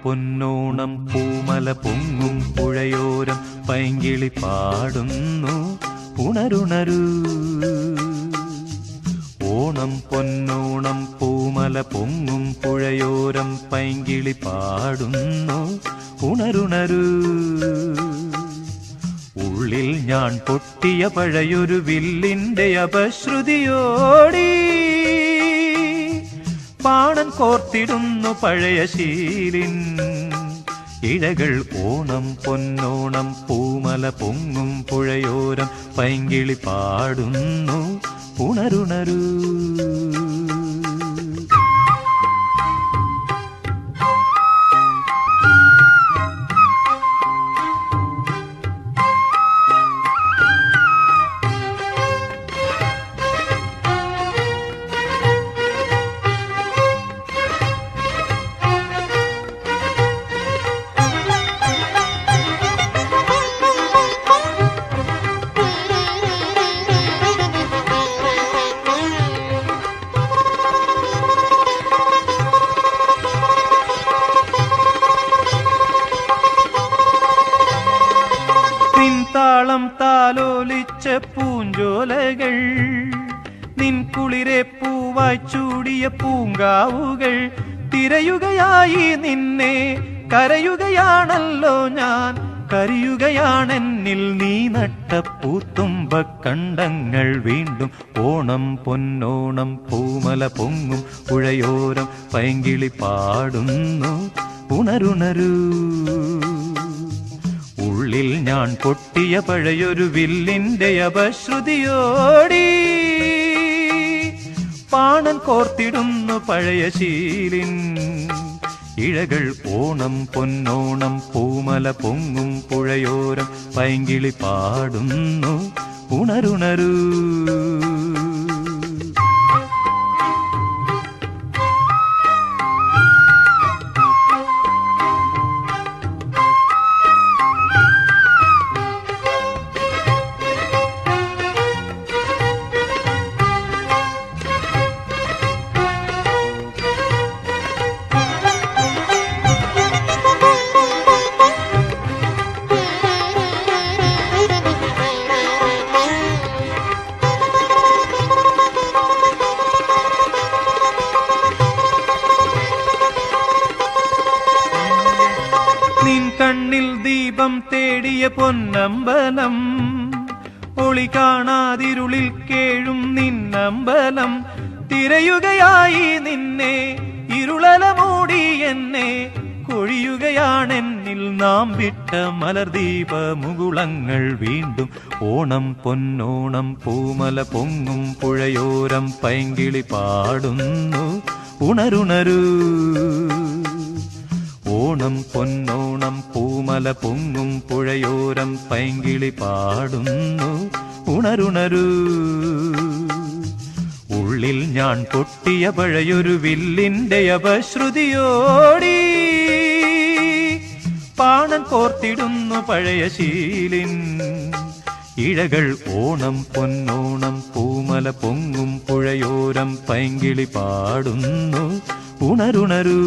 പൊന്നോണം പൂമല പൊങ്ങും പുഴയോരം പൈങ്കിളി പാടുന്നു ഉണരുണരൂ. ഓണം പൊന്നോണം പൂമല പൊങ്ങും പുഴയോരം പൈങ്കിളി പാടുന്നു ഉണരുണരൂ. ഉള്ളിൽ ഞാൻ പൊട്ടിയ പഴയൊരു വില്ലിന്റെ അപശ്രുതിയോടി പാണൻ കോർത്തിടുന്നു പഴയ ശീലിൻ ഇഴകൾ. ഓണം പൊന്നോണം പൂമല പൊങ്ങും പുഴയോരം പൈങ്കിളി പാടുന്നു ഉണരുണരൂ. താളം താലോലിച്ച പൂഞ്ചോലകൾ, നിൻ കുളിരെ പൂവായി ചൂടിയ പൂങ്കാവുകൾ തിരയുകയായി നിന്നെ കരയുകയാണല്ലോ ഞാൻ. കരിയുകയാണെന്നിൽ നീ നട്ട പൂത്തുമ്പ കണ്ടങ്ങൾ വീണ്ടും. ഓണം പൊന്നോണം പൂമല പൊങ്ങും പുഴയോരം പൈങ്കിളി പാടുന്നു ഉണരുണരൂ. ഉള്ളിൽ ഞാൻ പൊട്ടിയ പഴയൊരു വില്ലിന്റെ അപശ്രുതിയോടി പാണൻ കോർത്തിടുന്നു പഴയ ശീലിൻ ഇഴകൾ. ഓണം പൊന്നോണം പൂമല പൊങ്ങും പുഴയോരം പൈങ്കിളി പാടുന്നു ഉണരുണരൂ. നിൻ കണ്ണിൽ ദീപം തേടിയ പൊന്നമ്പലം, ഒളി കാണാതിരുളിൽ കേഴും നിന്നമ്പലം തിരയുകയായി നിന്നെ ഇരുളല മൂടി എന്നെ. കൊഴിയുകയാണെന്നിൽ നാം വിട്ട മലർദീപ മുകുളങ്ങൾ വീണ്ടും. ഓണം പൊന്നോണം പൂമല പൊങ്ങും പുഴയോരം പൈങ്കിളി പാടുന്നു ഉണരുണരൂ. ഓണം പൊന്നോണം പൂമല പൊങ്ങും പുഴയോരം പൈങ്കിളി പാടുന്നു ഉണരുണരൂ. ഉള്ളിൽ ഞാൻ പൊട്ടിയ പഴയൊരു വില്ലിന്റെ അപശ്രുതിയോടി പാണൻ കോർത്തിടുന്നു പഴയ ശീലിൻ ഇഴകൾ. ഓണം പൊന്നോണം പൂമല പൊങ്ങും പുഴയോരം പൈങ്കിളി പാടുന്നു ഉണരുണരൂ.